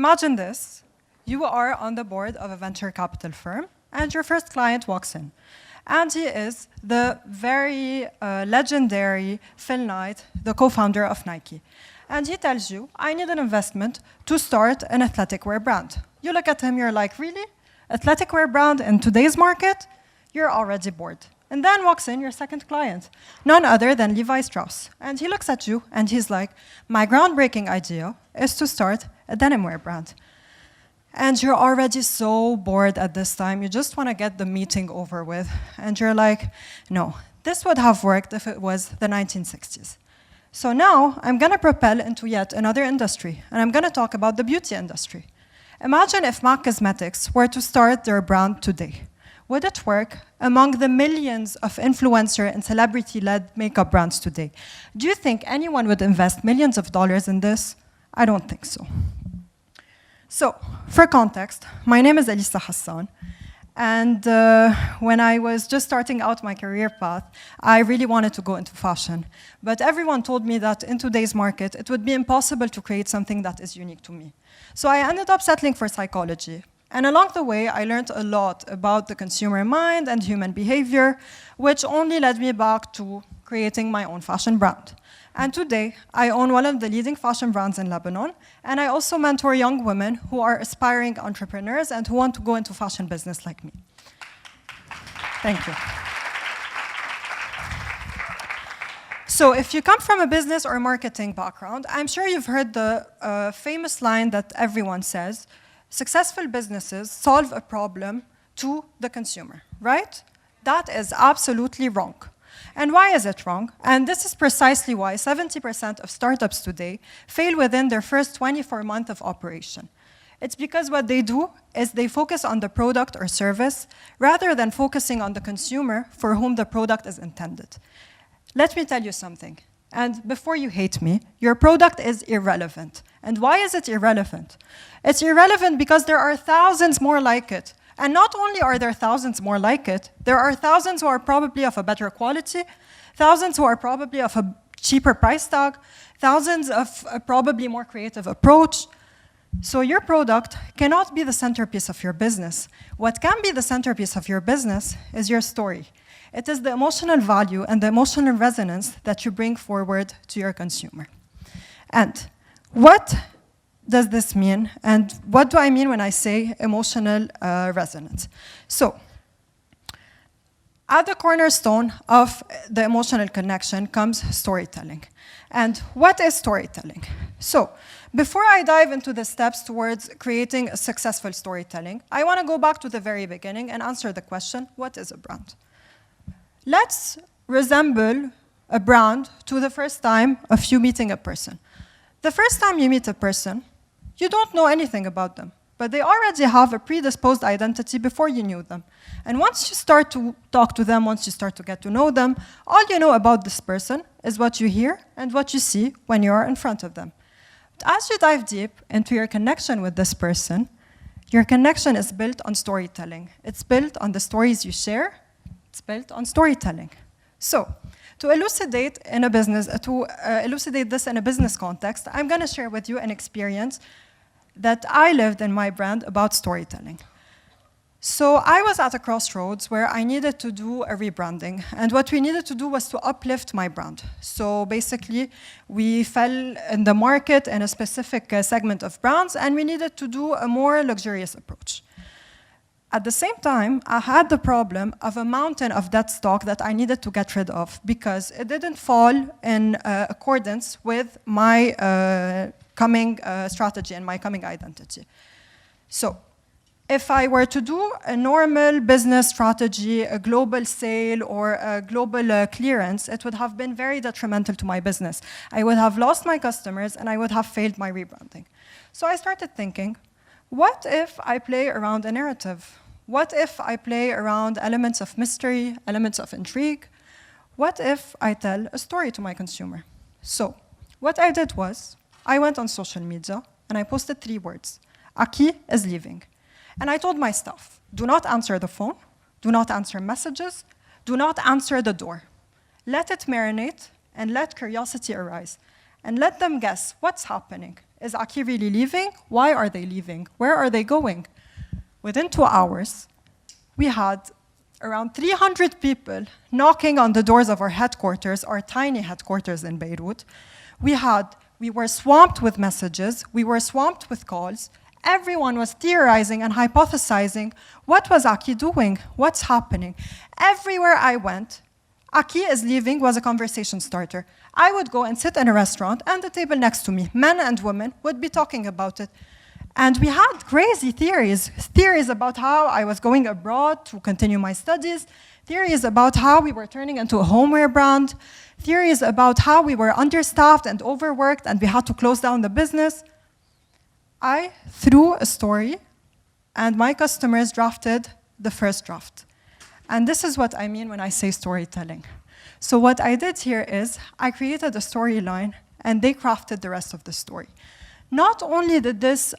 Imagine this. You are on the board of a venture capital firm, and your first client walks in. And he is the very legendary Phil Knight, the co-founder of Nike. And he tells you, I need an investment to start an athletic wear brand. You look at him, you're like, really? Athletic wear brand in today's market? You're already bored. And then walks in your second client, none other than Levi Strauss. And he looks at you and he's like, my groundbreaking idea is to start a denim wear brand. And you're already so bored at this time, you just want to get the meeting over with. And you're like, no, this would have worked if it was the 1960s. So now I'm going to propel into yet another industry, and I'm going to talk about the beauty industry. Imagine if MAC Cosmetics were to start their brand today. Would it work among the millions of influencer and celebrity-led makeup brands today? Do you think anyone would invest millions of dollars in this? I don't think so. So, for context, my name is Elissa Hassan, and when I was just starting out my career path, I really wanted to go into fashion. But everyone told me that in today's market, it would be impossible to create something that is unique to me. So I ended up settling for psychology. And along the way, I learned a lot about the consumer mind and human behavior, which only led me back to creating my own fashion brand. And today, I own one of the leading fashion brands in Lebanon, and I also mentor young women who are aspiring entrepreneurs and who want to go into fashion business like me. Thank you. So if you come from a business or marketing background, I'm sure you've heard the famous line that everyone says, successful businesses solve a problem to the consumer, right? That is absolutely wrong. And why is it wrong? And this is precisely why 70% of startups today fail within their first 24 months of operation. It's because what they do is they focus on the product or service rather than focusing on the consumer for whom the product is intended. Let me tell you something. And before you hate me, your product is irrelevant. And why is it irrelevant? It's irrelevant because there are thousands more like it. And not only are there thousands more like it, there are thousands who are probably of a better quality, thousands who are probably of a cheaper price tag, thousands of a probably more creative approach. So your product cannot be the centerpiece of your business. What can be the centerpiece of your business is your story. It is the emotional value and the emotional resonance that you bring forward to your consumer. And what does this mean? And what do I mean when I say emotional resonance? So, at the cornerstone of the emotional connection comes storytelling. And what is storytelling? So, before I dive into the steps towards creating a successful storytelling, I want to go back to the very beginning and answer the question, what is a brand? Let's resemble a brand to the first time of you meeting a person. The first time you meet a person, you don't know anything about them, but they already have a predisposed identity before you knew them. And once you start to talk to them, once you start to get to know them, all you know about this person is what you hear and what you see when you are in front of them. But as you dive deep into your connection with this person, your connection is built on storytelling. It's built on the stories you share. It's built on storytelling. So, to elucidate this in a business context, I'm going to share with you an experience that I lived in my brand about storytelling. So I was at a crossroads where I needed to do a rebranding. And what we needed to do was to uplift my brand. So basically, we fell in the market in a specific segment of brands, and we needed to do a more luxurious approach. At the same time, I had the problem of a mountain of dead stock that I needed to get rid of because it didn't fall in accordance with my coming strategy and my coming identity. So, if I were to do a normal business strategy, a global sale, or a global clearance, it would have been very detrimental to my business. I would have lost my customers and I would have failed my rebranding. So I started thinking, what if I play around a narrative? What if I play around elements of mystery, elements of intrigue? What if I tell a story to my consumer? So, what I did was, I went on social media and I posted 3 words. Aqui is leaving. And I told my staff, do not answer the phone, do not answer messages, do not answer the door. Let it marinate and let curiosity arise. And let them guess what's happening. Is Aqui really leaving? Why are they leaving? Where are they going? Within 2 hours, we had around 300 people knocking on the doors of our headquarters, our tiny headquarters in Beirut. We were swamped with messages, we were swamped with calls. Everyone was theorizing and hypothesizing, what was Aqui doing? What's happening? Everywhere I went, Aqui is leaving was a conversation starter. I would go and sit in a restaurant, and the table next to me, men and women, would be talking about it. And we had crazy theories about how I was going abroad to continue my studies, theories about how we were turning into a homeware brand, theories about how we were understaffed and overworked and we had to close down the business. I threw a story, and my customers drafted the first draft. And this is what I mean when I say storytelling. So what I did here is I created a storyline, and they crafted the rest of the story. Not only did this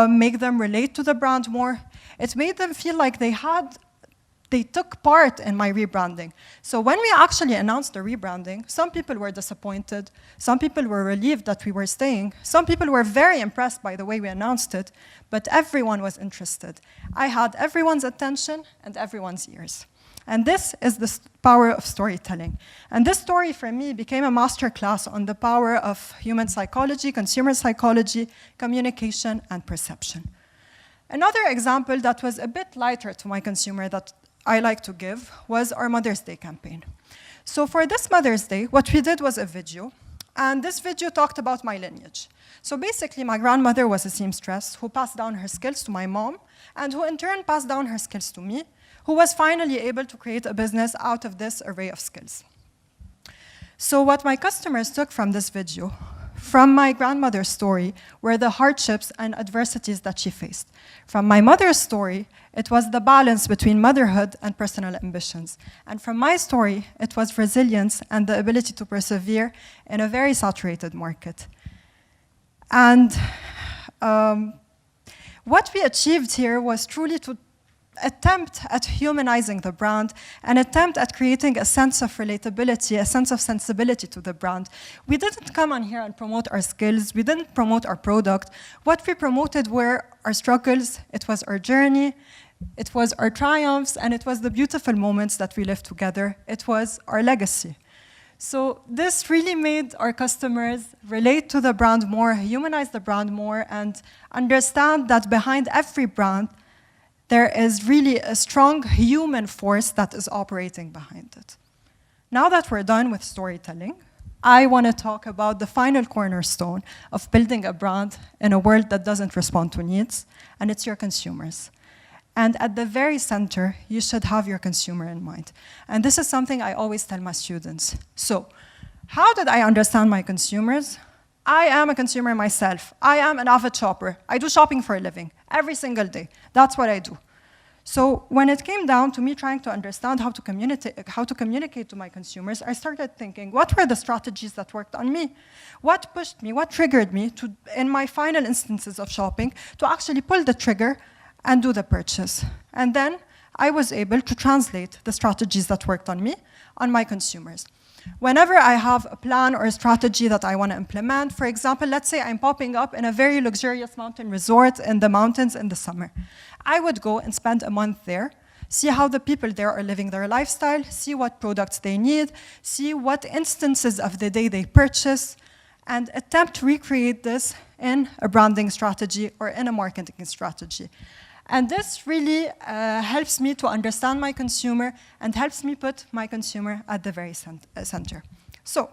make them relate to the brand more, it made them feel like they took part in my rebranding. So when we actually announced the rebranding, some people were disappointed, some people were relieved that we were staying, some people were very impressed by the way we announced it, but everyone was interested. I had everyone's attention and everyone's ears. And this is the power of storytelling. And this story for me became a masterclass on the power of human psychology, consumer psychology, communication, and perception. Another example that was a bit lighter to my consumer that I like to give was our Mother's Day campaign. So for this Mother's Day, what we did was a video, and this video talked about my lineage. So basically, my grandmother was a seamstress who passed down her skills to my mom, and who in turn passed down her skills to me, who was finally able to create a business out of this array of skills. So what my customers took from this video, from my grandmother's story, were the hardships and adversities that she faced. From my mother's story, it was the balance between motherhood and personal ambitions. And from my story, it was resilience and the ability to persevere in a very saturated market. And what we achieved here was truly to attempt at humanizing the brand, an attempt at creating a sense of relatability, a sense of sensibility to the brand. We didn't come on here and promote our skills. We didn't promote our product. What we promoted were our struggles. It was our journey. It was our triumphs. And it was the beautiful moments that we lived together. It was our legacy. So this really made our customers relate to the brand more, humanize the brand more, and understand that behind every brand, there is really a strong human force that is operating behind it. Now that we're done with storytelling, I want to talk about the final cornerstone of building a brand in a world that doesn't respond to needs, and it's your consumers. And at the very center, you should have your consumer in mind. And this is something I always tell my students. So, how did I understand my consumers? I am a consumer myself. I am an avid shopper. I do shopping for a living, every single day. That's what I do. So when it came down to me trying to understand how to communicate to my consumers, I started thinking, what were the strategies that worked on me? What pushed me, what triggered me to, in my final instances of shopping, to actually pull the trigger and do the purchase? And then I was able to translate the strategies that worked on me on my consumers. Whenever I have a plan or a strategy that I want to implement, for example, let's say I'm popping up in a very luxurious mountain resort in the mountains in the summer. I would go and spend a month there, see how the people there are living their lifestyle, see what products they need, see what instances of the day they purchase, and attempt to recreate this in a branding strategy or in a marketing strategy. And this really helps me to understand my consumer and helps me put my consumer at the very center. So,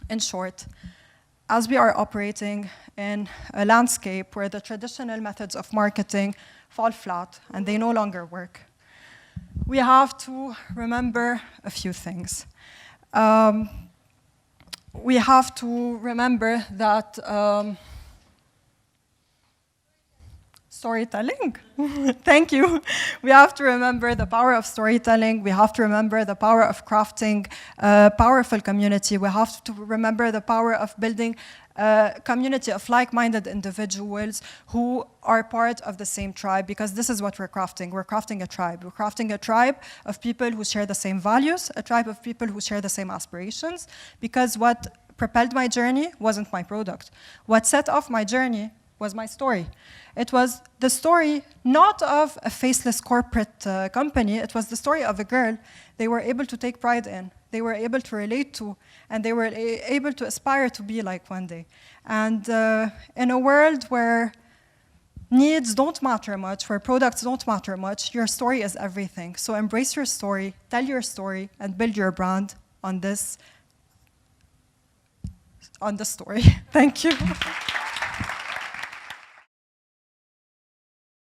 in short, as we are operating in a landscape where the traditional methods of marketing fall flat and they no longer work, we have to remember a few things. We have to remember that storytelling. Thank you. We have to remember the power of storytelling. We have to remember the power of crafting a powerful community. We have to remember the power of building a community of like-minded individuals who are part of the same tribe, because this is what we're crafting. We're crafting a tribe. We're crafting a tribe of people who share the same values, a tribe of people who share the same aspirations, because what propelled my journey wasn't my product. What set off my journey was my story. It was the story not of a faceless corporate company, it was the story of a girl they were able to take pride in, they were able to relate to, and they were able to aspire to be like one day. And in a world where needs don't matter much, where products don't matter much, your story is everything. So embrace your story, tell your story, and build your brand on this story. Thank you.